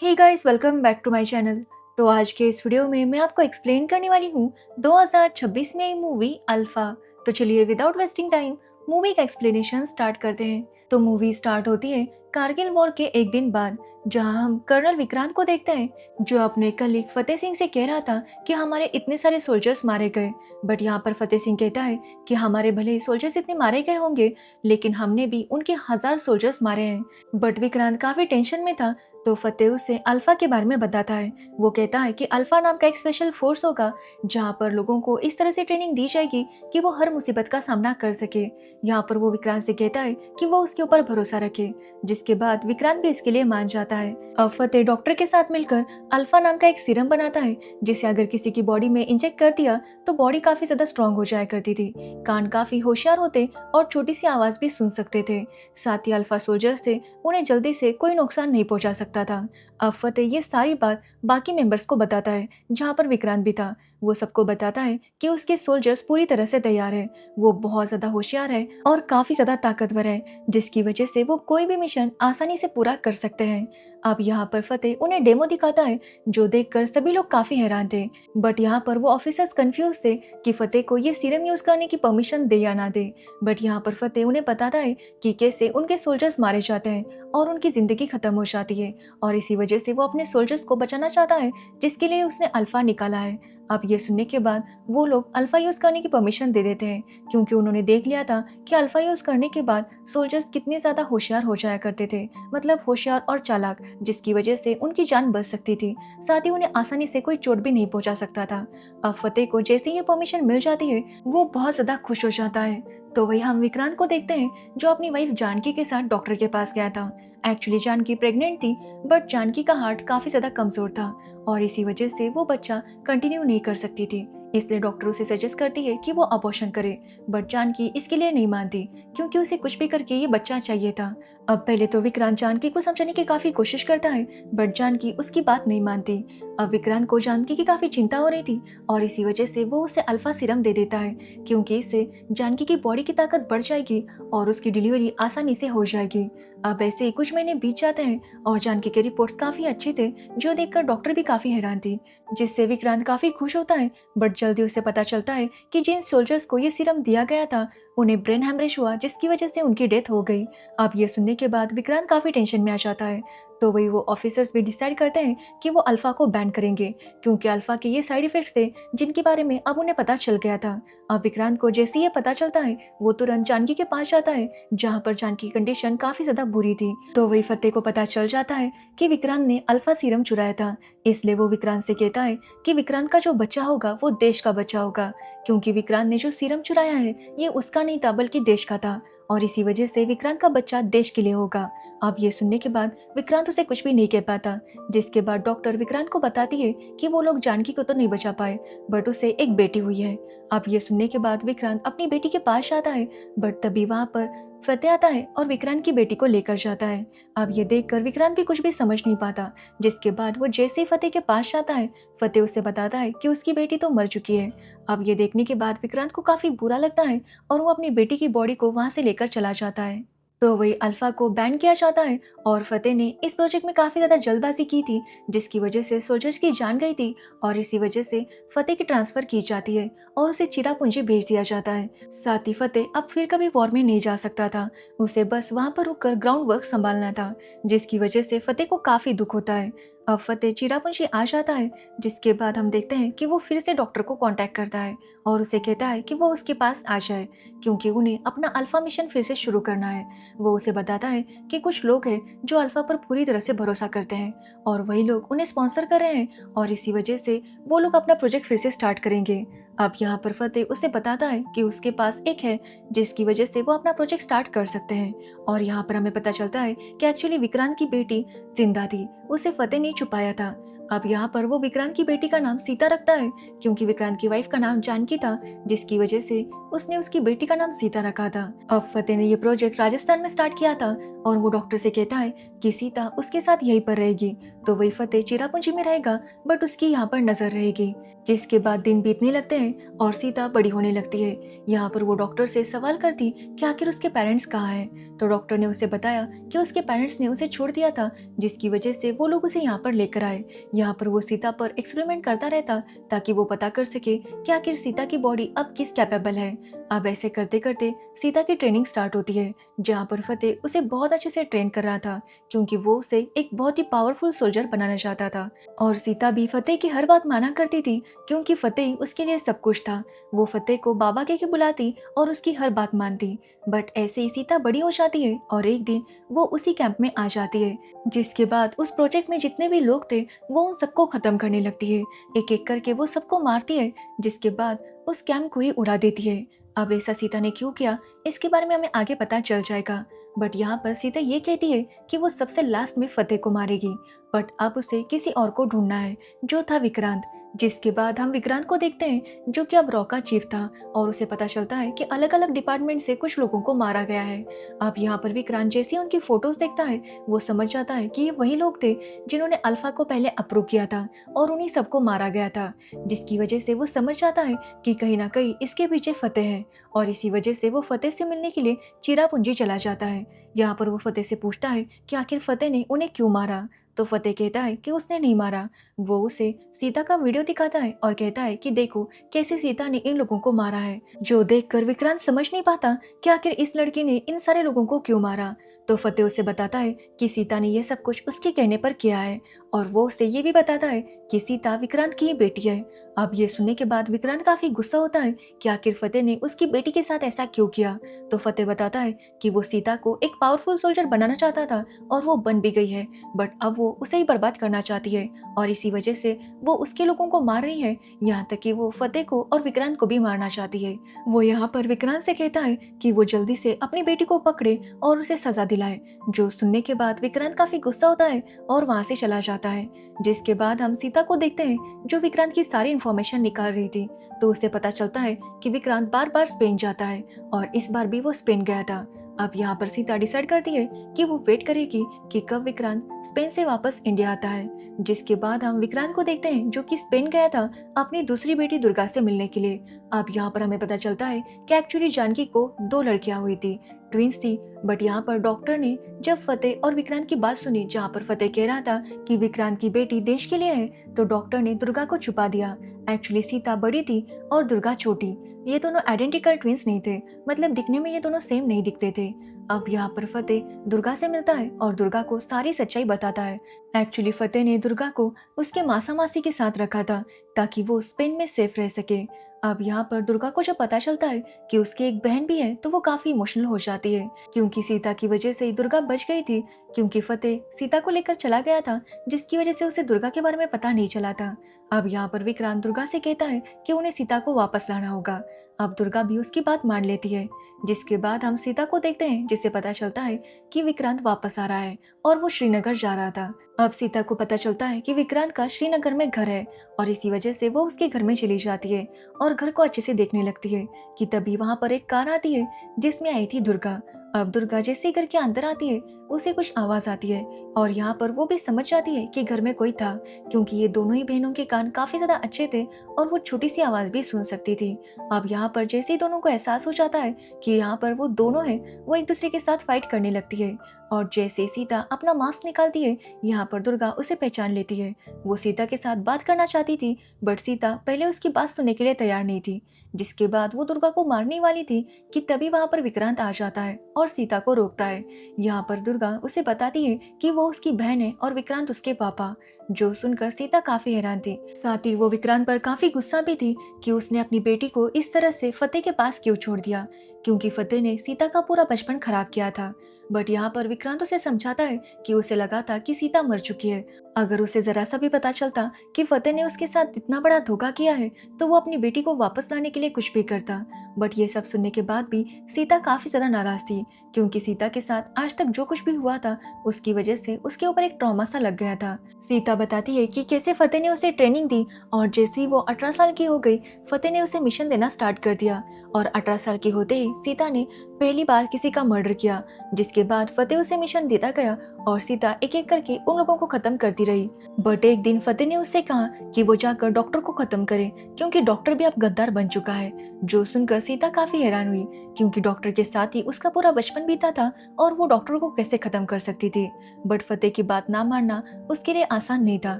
Hey guys, welcome back to my channel. तो आज के इस वीडियो में मैं आपको एक्सप्लेन करने वाली हूँ 2026 में आई मूवी अल्फा। तो चलिए विदाउट वेस्टिंग टाइम मूवी का एक्सप्लेनेशन स्टार्ट करते हैं। तो मूवी स्टार्ट होती है कारगिल वॉर के एक दिन बाद, जहां हम कर्नल विक्रांत को देखते हैं जो अपने कलीग फतेह सिंह से कह रहा था कि हमारे इतने सारे सोल्जर्स मारे गए। बट यहाँ पर फतेह सिंह कहता है कि हमारे भले ही सोल्जर्स इतने मारे गए होंगे, लेकिन हमने भी उनके 1000 सोल्जर्स मारे हैं। बट विक्रांत काफी टेंशन में था, तो फतेह उसे अल्फा के बारे में बताता है। वो कहता है कि अल्फा नाम का एक स्पेशल फोर्स होगा जहाँ पर लोगों को इस तरह से ट्रेनिंग दी जाएगी कि वो हर मुसीबत का सामना कर सके। यहाँ पर वो विक्रांत से कहता है कि वो उसके ऊपर भरोसा रखे, जिसके बाद विक्रांत भी इसके लिए मान जाता है। अब फतेह डॉक्टर के साथ मिलकर अल्फा नाम का एक सीरम बनाता है, जिसे अगर किसी की बॉडी में इंजेक्ट कर दिया तो बॉडी काफी ज्यादा स्ट्रांग हो जाया करती थी, कान काफी होशियार होते और छोटी सी आवाज भी सुन सकते थे। साथ ही अल्फा सोल्जर से उन्हें जल्दी से कोई नुकसान नहीं पहुंचा सकता था। अब फतेह ये सारी बात बाकी मेंबर्स को बताता है, जहाँ पर विक्रांत भी था। वो सबको बताता है कि उसके सोल्जर्स पूरी तरह से तैयार है, वो बहुत ज्यादा होशियार है और काफी ज्यादा ताकतवर है, जिसकी वजह से वो कोई भी मिशन आसानी से पूरा कर सकते हैं। अब यहाँ पर फतेह उन्हें डेमो दिखाता है, जो देखकर सभी लोग काफी हैरान थे। बट यहाँ पर वो ऑफिसर्स कंफ्यूज थे कि फतेह को ये सीरम यूज करने की परमिशन दे या ना दे। बट यहाँ पर फतेह उन्हें बताता है कि कैसे उनके सोल्जर्स मारे जाते हैं और उनकी जिंदगी खत्म हो जाती है, और इसी वजह से वो अपने सोल्जर्स को बचाना चाहता है, जिसके लिए उसने अल्फा निकाला है। अब ये सुनने के बाद वो लोग अल्फा यूज करने की परमिशन दे देते हैं, क्योंकि उन्होंने देख लिया था कि अल्फा यूज करने के बाद सोल्जर्स कितने ज्यादा होशियार हो जाया करते थे, मतलब होशियार और चालाक, जिसकी वजह से उनकी जान बच सकती थी। साथ ही उन्हें आसानी से कोई चोट भी नहीं पहुंचा सकता था। अब फतेह को जैसे ये परमिशन मिल जाती है, वो बहुत ज्यादा खुश हो जाता है। तो वही हम विक्रांत को देखते हैं, जो अपनी वाइफ जानकी के साथ डॉक्टर के पास गया था। एक्चुअली जानकी प्रेग्नेंट थी, बट जानकी का हार्ट काफी ज्यादा कमजोर था और इसी वजह से वो बच्चा कंटिन्यू नहीं कर सकती थी। इसलिए डॉक्टर उसे सजेस्ट करती है कि वो अबॉर्शन करे, बट जानकी इसके लिए नहीं मानती, क्योंकि उसे कुछ भी करके ये बच्चा चाहिए था। अब पहले तो विक्रांत जानकी को समझाने की काफी कोशिश करता है, बट जानकी उसकी बात नहीं मानती। अब विक्रांत को जानकी की काफी चिंता हो रही थी, और इसी वजह से वो उसे अल्फा सीरम दे देता है, क्योंकि इससे जानकी की बॉडी की ताकत बढ़ जाएगी और उसकी डिलीवरी आसानी से हो जाएगी। अब ऐसे ही कुछ महीने बीत जाते हैं और जानकी के रिपोर्ट्स काफी अच्छे थे, जो देखकर डॉक्टर भी काफी हैरान थी, जिससे विक्रांत काफी खुश होता है। बट जल्दी उसे पता चलता है कि जिन सोल्जर्स को ये सीरम दिया गया था, उन्हें ब्रेन हैमरेज हुआ, जिसकी वजह से उनकी डेथ हो गई। अब ये सुनने के बाद विक्रांत काफी टेंशन में आ जाता है। तो वही वो ऑफिसर्स भी डिसाइड करते हैं कि वो अल्फा को बैन करेंगे, क्योंकि अल्फा के ये साइड इफेक्ट्स थे जिनके बारे में अब उन्हें पता चल गया था। अब विक्रांत को जैसे ये पता चलता है, वो तुरंत जानकी के पास जाता है, जहाँ पर जानकी की कंडीशन काफी ज्यादा बुरी थी। तो वही फतेह को पता चल जाता है कि विक्रांत ने अल्फा सीरम चुराया था, इसलिए वो विक्रांत से कहता है कि विक्रांत का जो बच्चा होगा वो देश का बच्चा होगा, क्योंकि विक्रांत ने जो सीरम चुराया है ये उसका नहीं था बल्कि देश का था, और इसी वजह से विक्रांत का बच्चा देश के लिए होगा। अब ये सुनने के बाद विक्रांत उसे कुछ भी नहीं कह पाता, जिसके बाद डॉक्टर विक्रांत को बताती है कि वो लोग जानकी को तो नहीं बचा पाए, बट उसे एक बेटी हुई है। अब ये सुनने के बाद विक्रांत अपनी बेटी के पास जाता है, बट तभी वहां पर फतेह आता है और विक्रांत की बेटी को लेकर जाता है। अब ये देखकर विक्रांत भी कुछ भी समझ नहीं पाता, जिसके बाद वो जैसे ही फतेह के पास जाता है, फतेह उसे बताता है कि उसकी बेटी तो मर चुकी है। अब ये देखने के बाद विक्रांत को काफी बुरा लगता है और वो अपनी बेटी की बॉडी को वहां से लेकर चला जाता है। तो वही अल्फा को बैन किया जाता है, और फतेह ने इस प्रोजेक्ट में काफी ज्यादा जल्दबाजी की थी, जिसकी वजह से सोल्जर्स की जान गई थी, और इसी वजह से फतेह की ट्रांसफर की जाती है और उसे चिरापुंजी भेज दिया जाता है। साथ ही फतेह अब फिर कभी वॉर में नहीं जा सकता था, उसे बस वहां पर रुककर ग्राउंड वर्क संभालना था, जिसकी वजह से फतेह को काफी दुख होता है। अब फतेह चिरापुंजी आ जाता है, जिसके बाद हम देखते हैं कि वो फिर से डॉक्टर को कांटेक्ट करता है और उसे कहता है कि वो उसके पास आ जाए, क्योंकि उन्हें अपना अल्फा मिशन फिर से शुरू करना है। वो उसे बताता है कि कुछ लोग हैं जो अल्फा पर पूरी तरह से भरोसा करते हैं, और वही लोग उन्हें स्पॉन्सर कर रहे हैं, और इसी वजह से वो लोग अपना प्रोजेक्ट फिर से स्टार्ट करेंगे। अब यहाँ पर फतेह उसे बताता है कि उसके पास एक है, जिसकी वजह से वो अपना प्रोजेक्ट स्टार्ट कर सकते हैं। और यहाँ पर हमें पता चलता है कि एक्चुअली विक्रांत की बेटी जिंदा थी, उसे फतेह ने छुपाया था। अब यहाँ पर वो विक्रांत की बेटी का नाम सीता रखता है, क्योंकि विक्रांत की वाइफ का नाम जानकी था, जिसकी वजह से उसने उसकी बेटी का नाम सीता रखा था। अब फतेह ने ये प्रोजेक्ट राजस्थान में स्टार्ट किया था, और वो डॉक्टर से कहता है कि सीता उसके साथ यहीं पर रहेगी, तो वही फतेह चिरापुंजी में रहेगा बट उसकी यहाँ पर नजर रहेगी। जिसके बाद दिन बीतने लगते हैं और सीता बड़ी होने लगती है। यहाँ पर वो डॉक्टर से सवाल करती कि आखिर उसके पेरेंट्स कहाँ हैं, तो डॉक्टर ने उसे बताया कि उसके पेरेंट्स ने उसे छोड़ दिया था, जिसकी वजह से वो लोग उसे यहाँ पर लेकर आए। यहाँ पर वो सीता पर एक्सपेरिमेंट करता रहता ताकि वो पता कर सके कि आखिर सीता की बॉडी अब किस कैपेबल है। अब ऐसे करते करते सीता की ट्रेनिंग स्टार्ट होती है, जहाँ पर फतेह उसे बहुत अच्छे से ट्रेन कर रहा था, क्योंकि वो उसे एक बहुत ही पावरफुल सोल्जर बनाना चाहता था। और सीता भी फतेह की हर बात माना करती थी, क्योंकि फतेह उसके लिए सब कुछ था। वो फतेह को बाबा कह के बुलाती और उसकी हर बात मानती। बट ऐसे ही सीता बड़ी हो जाती है और एक दिन वो उसी कैंप में आ जाती है, जिसके बाद उस प्रोजेक्ट में जितने भी लोग थे वो उन सबको खत्म करने लगती है। एक एक करके वो सबको मारती है, जिसके बाद उस कैंप को ही उड़ा देती है। अब ऐसा सीता ने क्यों किया, इसके बारे में हमें आगे पता चल जाएगा। बट यहाँ पर सीता ये कहती है कि वो सबसे लास्ट में फतेह को मारेगी, बट अब उसे किसी और को ढूंढना है, जो था विक्रांत। जिसके बाद हम विक्रांत को देखते हैं, जो कि अब रॉ का चीफ था, और उसे पता चलता है कि अलग अलग डिपार्टमेंट से कुछ लोगों को मारा गया है। अब यहाँ पर विक्रांत जैसे ही उनकी फोटोज देखता है, वो समझ जाता है कि ये वही लोग थे जिन्होंने अल्फा को पहले अप्रूव किया था और उन्हीं सबको मारा गया था। जिसकी वजह से वो समझ जाता है कि कहीं ना कहीं इसके पीछे फतेह है, और इसी वजह से वो फतेह से मिलने के लिए चिरापुंजी चला जाता है। यहाँ पर वो फतेह से पूछता है कि आखिर फतेह ने उन्हें क्यों मारा, तो फतेह कहता है कि उसने नहीं मारा। वो उसे सीता का वीडियो दिखाता है और कहता है कि देखो कैसे सीता ने इन लोगों को मारा है, जो देखकर विक्रांत समझ नहीं पाता कि आखिर इस लड़की ने इन सारे लोगों को क्यों मारा। तो फतेह उसे बताता है कि सीता ने ये सब कुछ उसके कहने पर किया है, और वो उसे ये भी बताता है कि सीता विक्रांत की ही बेटी है। अब ये सुनने के बाद विक्रांत काफी गुस्सा होता है कि आखिर फतेह ने उसकी बेटी के साथ ऐसा क्यों किया। तो फतेह बताता है कि वो सीता को एक पावरफुल सोल्जर बनाना चाहता था और वो बन भी गई है, बट अब वो उसे ही बर्बाद करना चाहती है, और इसी वजह से वो उसके लोगों को मार रही है, यहाँ तक कि वो फतेह को और विक्रांत को भी मारना चाहती है। वो यहाँ पर विक्रांत से कहता है कि वो जल्दी से अपनी बेटी को पकड़े और उसे सजा दिलाए। जो सुनने के बाद विक्रांत काफी गुस्सा होता है और वहां से चला जाता है। जिसके बाद हम सीता को देखते हैं, जो विक्रांत की सारी इन्फॉर्मेशन निकाल रही थी। तो उसे पता चलता है कि विक्रांत बार बार स्पेन जाता है, और इस बार भी वो स्पेन गया था। अब यहाँ पर सीता डिसाइड करती है कि वो वेट करेगी कि कब विक्रांत स्पेन से वापस इंडिया आता है। जिसके बाद हम विक्रांत को देखते हैं, जो कि स्पेन गया था अपनी दूसरी बेटी दुर्गा से मिलने के लिए। अब यहाँ पर हमें पता चलता है कि एक्चुअली जानकी को 2 लड़कियां हुई थी, ट्विंस थी। बट यहाँ पर डॉक्टर ने जब फतेह और विक्रांत की बात सुनी, जहाँ पर फतेह कह रहा था कि विक्रांत की बेटी देश के लिए है, तो डॉक्टर ने दुर्गा को छुपा दिया। एक्चुअली सीता बड़ी थी और दुर्गा छोटी। ये दोनों आइडेंटिकल ट्विंस नहीं थे, मतलब दिखने में ये दोनों सेम नहीं दिखते थे। अब यहाँ पर फतेह दुर्गा से मिलता है और दुर्गा को सारी सच्चाई बताता है। एक्चुअली फतेह ने दुर्गा को उसके मासा मासी के साथ रखा था, ताकि वो स्पेन में सेफ रह सके। अब यहाँ पर दुर्गा को जब पता चलता है कि उसकी एक बहन भी है, तो वो काफी इमोशनल हो जाती है, क्योंकि सीता की वजह से दुर्गा बच गई थी, क्योंकि फतेह सीता को लेकर चला गया था, जिसकी वजह से उसे दुर्गा के बारे में पता नहीं चला था। अब यहाँ पर विक्रांत दुर्गा से कहता है कि उन्हें सीता को वापस लाना होगा। अब दुर्गा भी उसकी बात मान लेती है। जिसके बाद हम सीता को देखते हैं, जिससे पता चलता है कि विक्रांत वापस आ रहा है और वो श्रीनगर जा रहा था। अब सीता को पता चलता है कि विक्रांत का श्रीनगर में घर है, और इसी वजह से वो उसके घर में चली जाती है और घर को अच्छे से देखने लगती है कि तभी वहां पर एक कार आती है, जिसमें आई थी दुर्गा। अब दुर्गा जैसे ही घर के अंदर आती है, उसे कुछ आवाज आती है, और यहाँ पर वो भी समझ जाती है कि घर में कोई था, क्योंकि ये दोनों ही बहनों के कान काफी ज्यादा अच्छे थे और वो छोटी सी आवाज भी सुन सकती थी। अब यहाँ पर जैसे ही दोनों को एहसास हो जाता है कि यहाँ पर वो दोनों हैं, वो एक दूसरे के साथ फाइट करने लगती है। और जैसे सीता अपना मास्क निकालती है, यहाँ पर दुर्गा उसे पहचान लेती है। वो सीता के साथ बात करना चाहती थी, बट सीता पहले उसकी बात सुनने के लिए तैयार नहीं थी। जिसके बाद वो दुर्गा को मारने वाली थी कि तभी वहां पर विक्रांत आ जाता है और सीता को रोकता है। यहाँ पर दुर्गा उसे बताती है कि वो उसकी बहन है और विक्रांत उसके पापा। जो सुनकर सीता काफी हैरान थी, साथ ही वो विक्रांत पर काफी गुस्सा भी थी कि उसने अपनी बेटी को इस तरह से फतेह के पास क्यों छोड़ दिया, क्योंकि फतेह ने सीता का पूरा बचपन खराब किया था। बट यहाँ पर विक्रांत उसे समझाता है कि उसे लगा था कि सीता मर चुकी है। अगर उसे जरा सा भी पता चलता कि फतेह ने उसके साथ इतना बड़ा धोखा किया है, तो वो अपनी बेटी को वापस लाने के लिए कुछ भी करता। बट ये सब सुनने के बाद भी सीता काफी ज्यादा नाराज थी, क्योंकि सीता के साथ आज तक जो कुछ भी हुआ था उसकी वजह से उसके ऊपर एक ट्रॉमा सा लग गया था। सीता बताती है कि कैसे फतेह ने उसे ट्रेनिंग दी और जैसे ही वो 18 साल की हो गई, फतेह ने उसे मिशन देना स्टार्ट कर दिया और 18 साल की होते ही सीता ने पहली बार किसी का मर्डर किया, जिसके बाद फतेह उसे मिशन देता गया और सीता एक एक करके उन लोगों को खत्म करती रही। बट एक दिन फतेह ने उससे कहा कि वो जाकर डॉक्टर को खत्म करे, क्योंकि डॉक्टर भी अब गद्दार बन चुका है। जो सुनकर सीता काफी हैरान हुई, क्योंकि डॉक्टर के साथ ही उसका पूरा बचपन बीता था और वो डॉक्टर को कैसे खत्म कर सकती थी। बट फतेह की बात ना मानना उसके लिए आसान नहीं था,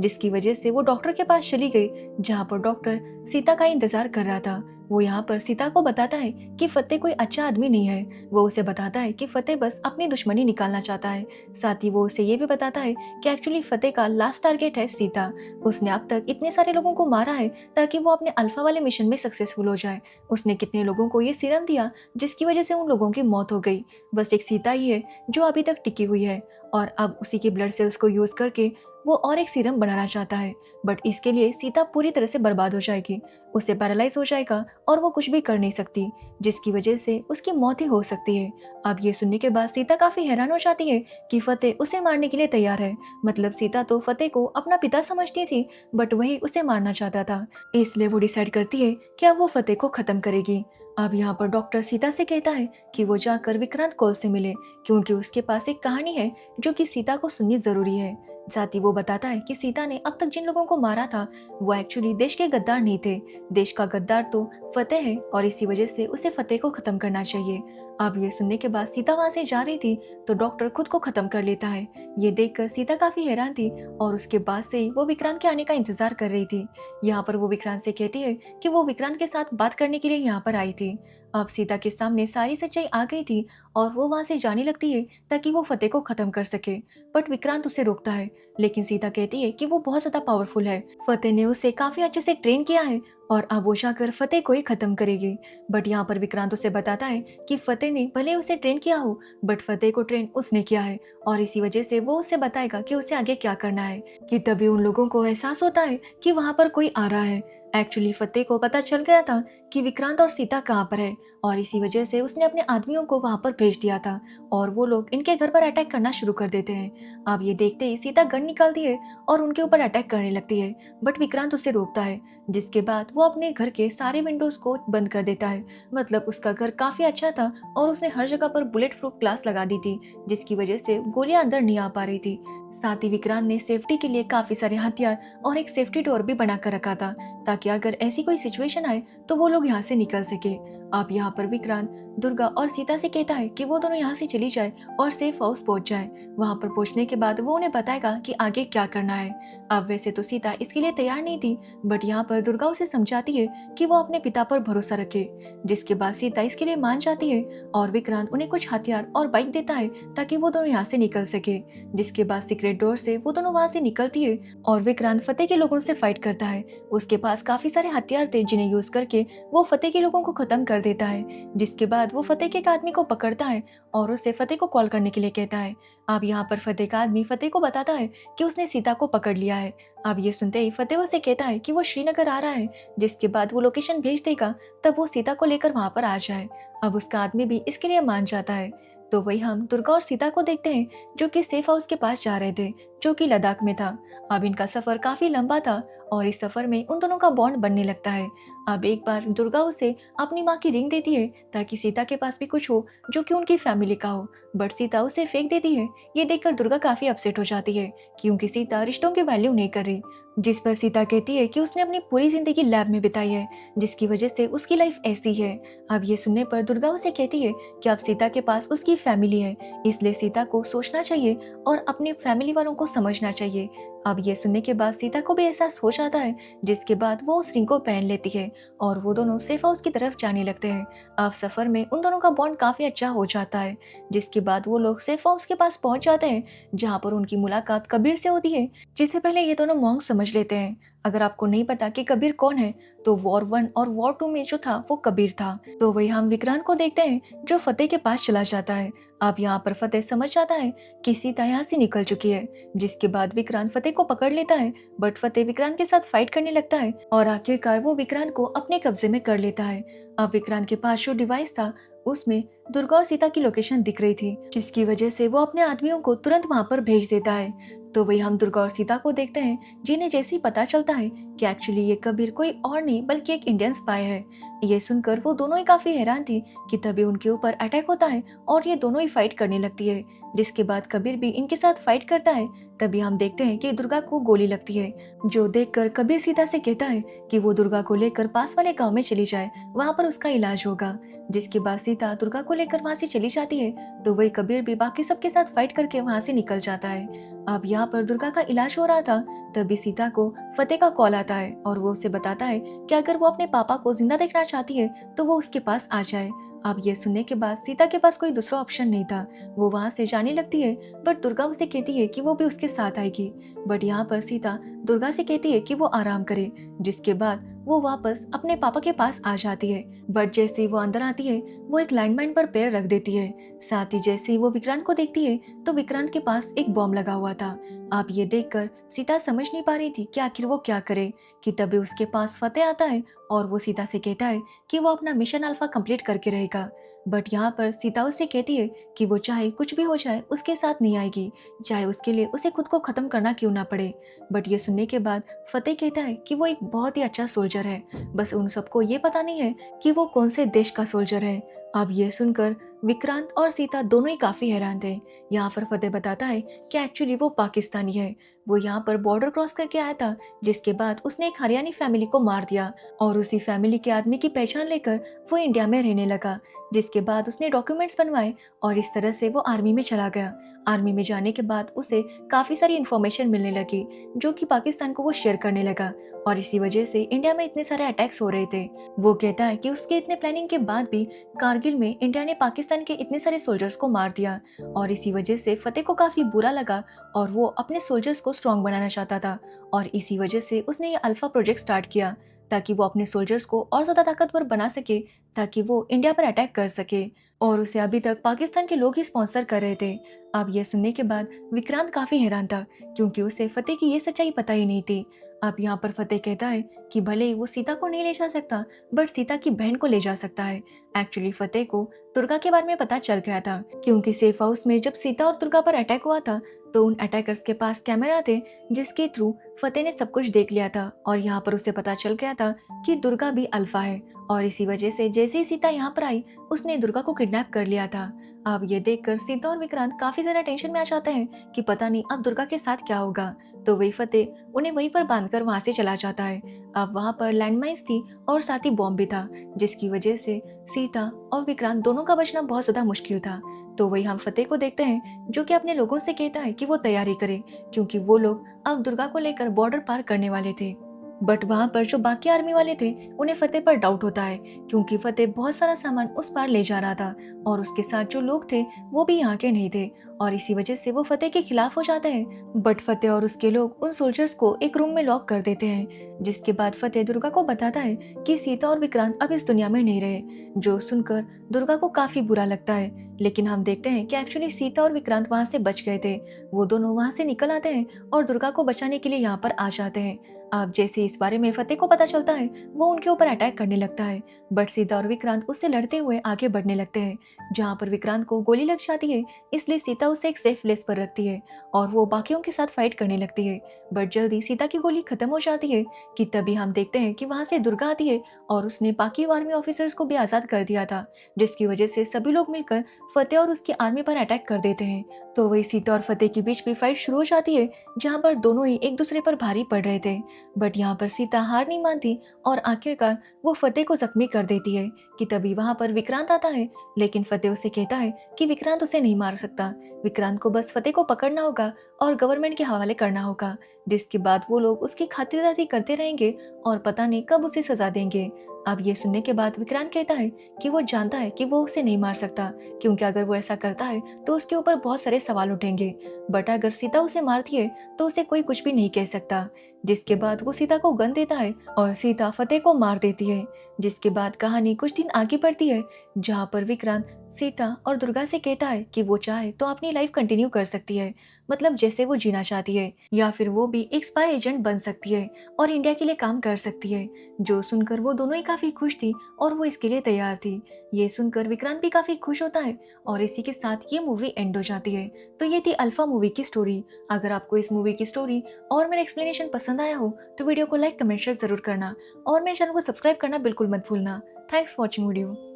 जिसकी वजह से वो डॉक्टर के पास चली गई, जहाँ पर डॉक्टर सीता का इंतजार कर रहा था। वो यहाँ पर सीता को बताता है कि फतेह कोई अच्छा आदमी नहीं है। वो उसे बताता है कि फतेह बस अपनी दुश्मनी निकालना चाहता है। साथ ही वो उसे ये भी बताता है कि एक्चुअली फतेह का लास्ट टारगेट है सीता। उसने अब तक इतने सारे लोगों को मारा है ताकि वो अपने अल्फा वाले मिशन में सक्सेसफुल हो जाए। उसने कितने लोगों को ये सीरम दिया जिसकी वजह से उन लोगों की मौत हो गई। बस एक सीता ही है जो अभी तक टिकी हुई है और अब उसी के ब्लड सेल्स को यूज करके वो और एक सीरम बनाना चाहता है। बट इसके लिए सीता पूरी तरह से बर्बाद हो जाएगी, उसे पैरालाइज हो जाएगा और वो कुछ भी कर नहीं सकती, जिसकी वजह से उसकी मौत ही हो सकती है। अब ये सुनने के बाद सीता काफी हैरान हो जाती है कि फतेह उसे मारने के लिए तैयार है। मतलब सीता तो फतेह को अपना पिता समझती थी, बट वही उसे मारना चाहता था। इसलिए वो डिसाइड करती है कि अब वो फतेह को खत्म करेगी। अब यहाँ पर डॉक्टर सीता से कहता है कि वो जाकर विक्रांत कौल से मिले, क्योंकि उसके पास एक कहानी है जो कि सीता को सुननी जरूरी है। साथ ही वो बताता है कि सीता ने अब तक जिन लोगों को मारा था वो एक्चुअली देश के गद्दार नहीं थे। देश का गद्दार तो फतेह है और इसी वजह से उसे फतेह को खत्म करना चाहिए। अब ये सुनने के बाद सीता वहां से जा रही थी तो डॉक्टर खुद को खत्म कर लेता है। ये देखकर सीता काफी हैरान थी और उसके बाद से ही वो विक्रांत के आने का इंतजार कर रही थी। यहाँ पर वो विक्रांत से कहती है कि वो विक्रांत के साथ बात करने के लिए यहाँ पर आई थी। अब सीता के सामने सारी सच्चाई आ गई थी और वो वहां से जाने लगती है ताकि वो फतेह को खत्म कर सके। बट विक्रांत उसे रोकता है, लेकिन सीता कहती है कि वो बहुत ज्यादा पावरफुल है, फतेह ने उसे काफी अच्छे से ट्रेन किया है और अब वो जाकर फतेह को ही खत्म करेगी। बट यहाँ पर विक्रांत उसे बताता है कि फतेह ने भले उसे ट्रेन किया हो, बट फतेह को ट्रेन उसने किया है और इसी वजह से वो उसे बताएगा कि उसे आगे क्या करना है। कि तभी उन लोगों को एहसास होता है कि वहां पर कोई आ रहा है। एक्चुअली फतेह को पता चल गया था कि विक्रांत और सीता कहाँ पर है और इसी वजह से उसने अपने आदमियों को वहां पर भेज दिया था और वो लोग इनके घर पर अटैक करना शुरू कर देते हैं। अब ये देखते ही सीता गन निकालती है और उनके ऊपर अटैक करने लगती है, बट विक्रांत उसे रोकता है, जिसके बाद वो अपने घर के सारे विंडोज को बंद कर देता है। मतलब उसका घर काफी अच्छा था और उसने हर जगह पर बुलेट प्रूफ ग्लास लगा दी थी, जिसकी वजह से गोलियां अंदर नहीं आ पा रही थी। साथ ही विक्रांत ने सेफ्टी के लिए काफी सारे हथियार और एक सेफ्टी डोर भी बना कर रखा था, ताकि अगर ऐसी कोई सिचुएशन आए तो वो लोग यहाँ से निकल सके। अब यहाँ पर विक्रांत दुर्गा और सीता से कहता है कि वो दोनों यहाँ से चली जाए और सेफ हाउस पहुंच जाए। वहां पर पहुंचने के बाद वो उन्हें बताएगा कि आगे क्या करना है। अब वैसे तो सीता इसके लिए तैयार नहीं थी, बट यहाँ पर दुर्गा उसे समझाती है कि वो अपने पिता पर भरोसा रखे, जिसके बाद सीता इसके लिए मान जाती है और विक्रांत उन्हें कुछ हथियार और बाइक देता है ताकि वो दोनों यहाँ से निकल सके। जिसके बाद सीक्रेट डोर से वो दोनों वहां से निकलती है और विक्रांत फतेह के लोगों से फाइट करता है। उसके पास काफी सारे हथियार थे जिन्हें यूज करके वो फतेह के लोगों को खत्म कर देता है। जिसके बाद वो फतेह के एक आदमी को पकड़ता है और उसे फतेह को कॉल करने के लिए कहता है। अब यहाँ पर फतेह का आदमी फतेह को बताता है कि उसने सीता को पकड़ लिया है। अब ये सुनते ही फतेह उसे कहता है कि वो श्रीनगर आ रहा है, जिसके बाद वो लोकेशन भेज देगा, तब वो सीता को लेकर वहां पर आ जाए। अब उसका आदमी भी इसके लिए मान जाता है। तो वही हम दुर्गा और सीता को देखते हैं जो कि सेफ हाउस के पास जा रहे थे, जो कि लद्दाख में था। अब इनका सफर काफी लंबा था और इस सफर में उन दोनों का बॉन्ड बनने लगता है। अब एक बार दुर्गा उसे अपनी माँ की रिंग देती है ताकि सीता के पास भी कुछ हो जो कि उनकी फैमिली का हो, बट सीता उसे फेंक देती है। ये देखकर दुर्गा काफी अपसेट हो जाती है क्योंकि सीता रिश्तों की वैल्यू नहीं कर रही, जिस पर सीता कहती है कि उसने अपनी पूरी जिंदगी लैब में बिताई है, जिसकी वजह से उसकी लाइफ ऐसी है। अब ये सुनने पर दुर्गा उसे कहती है कि अब सीता के पास उसकी फैमिली है, इसलिए सीता को सोचना चाहिए और अपनी फैमिली वालों को समझना चाहिए। अब ये सुनने के बाद सीता को भी एहसास हो जाता है, जिसके बाद वो उस रिंग को पहन लेती है और वो दोनों सेफ हाउस की तरफ जाने लगते हैं। अब सफर में उन दोनों का बॉन्ड काफी अच्छा हो जाता है, जिसके बाद वो लोग सेफ हाउस के पास पहुंच जाते हैं, जहाँ पर उनकी मुलाकात कबीर से होती है, जिसे पहले ये दोनों मॉन्क समझ लेते हैं। अगर आपको नहीं पता कि कबीर कौन है, तो वॉर 1 और वॉर 2 में जो था वो कबीर था। तो वही हम विक्रांत को देखते हैं जो फतेह के पास चला जाता है। अब यहाँ पर फतेह समझ जाता है कि सीता यहाँ से निकल चुकी है, जिसके बाद विक्रांत फतेह को पकड़ लेता है, बट फतेह विक्रांत के साथ फाइट करने लगता है और आखिरकार वो विक्रांत को अपने कब्जे में कर लेता है। अब विक्रांत के पास जो डिवाइस था उसमें दुर्गा और सीता की लोकेशन दिख रही थी, जिसकी वजह से वो अपने आदमियों को तुरंत वहां पर भेज देता है। तो वही हम दुर्गा और सीता को देखते हैं, जिन्हें जैसे ही पता चलता है कि एक्चुअली ये कबीर कोई और नहीं बल्कि एक इंडियन स्पाई है। ये सुनकर वो दोनों ही काफी हैरान थी कि तभी उनके ऊपर अटैक होता है और ये दोनों ही फाइट करने लगती है, जिसके बाद कबीर भी इनके साथ फाइट करता है। तभी हम देखते हैं कि दुर्गा को गोली लगती है, जो देखकर कबीर सीता से कहता है कि वो दुर्गा को लेकर पास वाले गांव में चली जाए, वहां पर उसका इलाज होगा। जिसके बाद सीता दुर्गा को लेकर वहां से चली जाती है, तो वही कबीर भी बाकी सबके साथ फाइट करके वहां से निकल जाता है। अब यहाँ पर दुर्गा का इलाज हो रहा था, तभी सीता को फतेह का कॉल आता है और वो उसे बताता है कि अगर वो अपने पापा को जिंदा देखना चाहती है तो वो उसके पास आ जाए। अब ये सुनने के बाद सीता के पास कोई दूसरा ऑप्शन नहीं था, वो वहां से जाने लगती है। बट दुर्गा उसे कहती है कि वो भी उसके साथ आएगी। बट यहाँ पर सीता दुर्गा से कहती है कि वो आराम करे, जिसके बाद वो वापस अपने पापा के पास आ जाती है। बट जैसे ही वो अंदर आती है, वो एक लैंडमाइन पर पैर रख देती है। साथ ही जैसे ही वो विक्रांत को देखती है, तो विक्रांत के पास एक बॉम्ब लगा हुआ था। अब ये देखकर सीता समझ नहीं पा रही थी कि आखिर वो क्या करे, कि तभी उसके पास फतेह आता है और वो सीता से कहता है कि वो अपना मिशन अल्फा कंप्लीट करके रहेगा। बट यहाँ पर सीता उससे कहती है कि वो चाहे कुछ भी हो जाए उसके साथ नहीं आएगी, चाहे उसके लिए उसे खुद को खत्म करना क्यों ना पड़े। बट ये सुनने के बाद फतेह कहता है कि वो एक बहुत ही अच्छा सोल्जर है, बस उन सबको ये पता नहीं है कि वो कौन से देश का सोल्जर है। अब ये सुनकर विक्रांत और सीता दोनों ही काफी हैरान थे। यहाँ पर फतेह बताता है कि एक्चुअली वो पाकिस्तानी है, वो यहाँ पर बॉर्डर क्रॉस करके आया था, जिसके बाद उसने एक हरियाणी फैमिली को मार दिया और उसी फैमिली के आदमी की पहचान लेकर वो इंडिया में रहने लगा। जिसके बाद उसने डॉक्यूमेंट्स बनवाए और इस तरह से वो आर्मी में चला गया। आर्मी में जाने के बाद उसे काफी सारी इन्फॉर्मेशन मिलने लगी, जो कि पाकिस्तान को वो शेयर करने लगा और इसी वजह से इंडिया में इतने सारे अटैक्स हो रहे थे। वो कहता है कि उसके इतने प्लानिंग के बाद भी कारगिल में इंडिया ने पाकिस्तान के इतने सारे सोल्जर्स को मार दिया और इसी वजह से फतेह को काफी बुरा लगा और वो अपने सोल्जर्स को स्ट्रॉन्ग बनाना चाहता था। और इसी वजह से उसने ये अल्फा प्रोजेक्ट स्टार्ट किया, ताकि वो अपने सोल्जर्स को और ज्यादा ताकतवर बना सके, ताकि वो इंडिया पर अटैक कर सके। और उसे अभी तक पाकिस्तान के लोग ही स्पॉन्सर कर रहे थे। अब ये सुनने के बाद विक्रांत काफी हैरान था, क्योंकि उसे फतेह की ये सच्चाई पता ही नहीं थी। अब यहाँ पर फतेह कहता है कि भले ही वो सीता को नहीं ले जा सकता, बट सीता की बहन को ले जा सकता है। एक्चुअली फतेह को दुर्गा के बारे में पता चल गया था, क्योंकि सेफ हाउस में जब सीता और दुर्गा पर अटैक हुआ था, तो उन अटैकर्स के पास कैमरा थे, जिसके थ्रू फतेह ने सब कुछ देख लिया था। और यहाँ पर उसे पता चल गया था कि दुर्गा भी अल्फा है और इसी वजह से जैसे ही सीता यहाँ पर आई, उसने दुर्गा को किडनैप कर लिया था। अब ये देखकर सीता और विक्रांत काफी ज्यादा टेंशन में आ जाते हैं कि पता नहीं अब दुर्गा के साथ क्या होगा। तो वही फतेह उन्हें वहीं पर बांधकर वहां से चला जाता है। अब वहां पर लैंडमाइंस थी और साथ ही बॉम्ब भी था, जिसकी वजह से सीता और विक्रांत दोनों का बचना बहुत ज्यादा मुश्किल था। तो वही हम फतेह को देखते हैं, जो कि अपने लोगों से कहता है कि वो तैयारी करे, क्योंकि वो लोग अब दुर्गा को लेकर बॉर्डर पार करने वाले थे। बट वहां पर जो बाकी आर्मी वाले थे, उन्हें फतेह पर डाउट होता है, क्योंकि फतेह बहुत सारा सामान उस पार ले जा रहा था और उसके साथ जो लोग थे वो भी यहाँ के नहीं थे और इसी वजह से वो फतेह के खिलाफ हो जाते हैं। बट फतेह और उसके लोग उन सोल्जर्स को एक रूम में लॉक कर देते हैं, जिसके बाद फतेह दुर्गा को बताता है कि सीता और विक्रांत अब इस दुनिया में नहीं रहे, जो सुनकर दुर्गा को काफी बुरा लगता है। लेकिन हम देखते हैं कि एक्चुअली सीता और विक्रांत वहां से बच गए थे। वो दोनों वहां से निकल आते हैं और दुर्गा को बचाने के लिए यहाँ पर आ जाते हैं। अब जैसे इस बारे में फतेह को पता चलता है, वो उनके ऊपर अटैक करने लगता है। बट सीता और विक्रांत उससे लड़ते हुए आगे बढ़ने लगते हैं, जहाँ पर विक्रांत को गोली लग जाती है, इसलिए सीता उसे एक सेफ प्लेस पर रखती है और वो बाकियों के साथ फाइट करने लगती है। बट जल्दी सीता की गोली खत्म हो जाती है कि तभी हम देखते हैं कि वहां से दुर्गा आती है और उसने बाकी आर्मी ऑफिसर्स को भी आजाद कर दिया था, जिसकी वजह से सभी लोग मिलकर फतेह और उसकी आर्मी पर अटैक कर देते हैं। तो वही सीता और फतेह के बीच भी फाइट शुरू हो जाती है, जहाँ पर दोनों ही एक दूसरे पर भारी पड़ रहे थे। बट यहाँ पर सीता हार नहीं मानती और आखिरकार वो फतेह को जख्मी कर देती है कि तभी वहां पर विक्रांत आता है। लेकिन फतेह उसे कहता है कि विक्रांत उसे नहीं मार सकता, विक्रांत को बस फतेह को पकड़ना होगा और गवर्नमेंट के हवाले करना होगा, जिसके बाद वो लोग उसकी खातिरदारी करते रहेंगे और पता नहीं कब उसे सजा देंगे। अब ये सुनने के बाद विक्रांत कहता है कि वो जानता है कि वो उसे नहीं मार सकता, क्योंकि अगर वो ऐसा करता है तो उसके ऊपर बहुत सारे सवाल उठेंगे। बट अगर सीता उसे मारती है तो उसे कोई कुछ भी नहीं कह सकता। जिसके बाद वो सीता को गन देता है और सीता फतेह को मार देती है। जिसके बाद कहानी कुछ दिन आगे बढ़ती है, जहाँ पर विक्रांत सीता और दुर्गा से कहता है कि वो चाहे तो अपनी लाइफ कंटिन्यू कर सकती है, मतलब जैसे वो जीना चाहती है, या फिर वो भी एक स्पाई एजेंट बन सकती है और इंडिया के लिए काम कर सकती है। जो सुनकर वो दोनों ही काफी खुश थी और वो इसके लिए तैयार थी। ये सुनकर विक्रांत भी काफी खुश होता है और इसी के साथ ये मूवी एंड हो जाती है। तो ये थी अल्फा मूवी की स्टोरी। अगर आपको इस मूवी की स्टोरी और मेरा एक्सप्लेनेशन पसंद आया हो तो वीडियो को लाइक कमेंट शेयर जरूर करना और मेरे चैनल को सब्सक्राइब करना बिल्कुल मत भूलना। Thanks for watching video.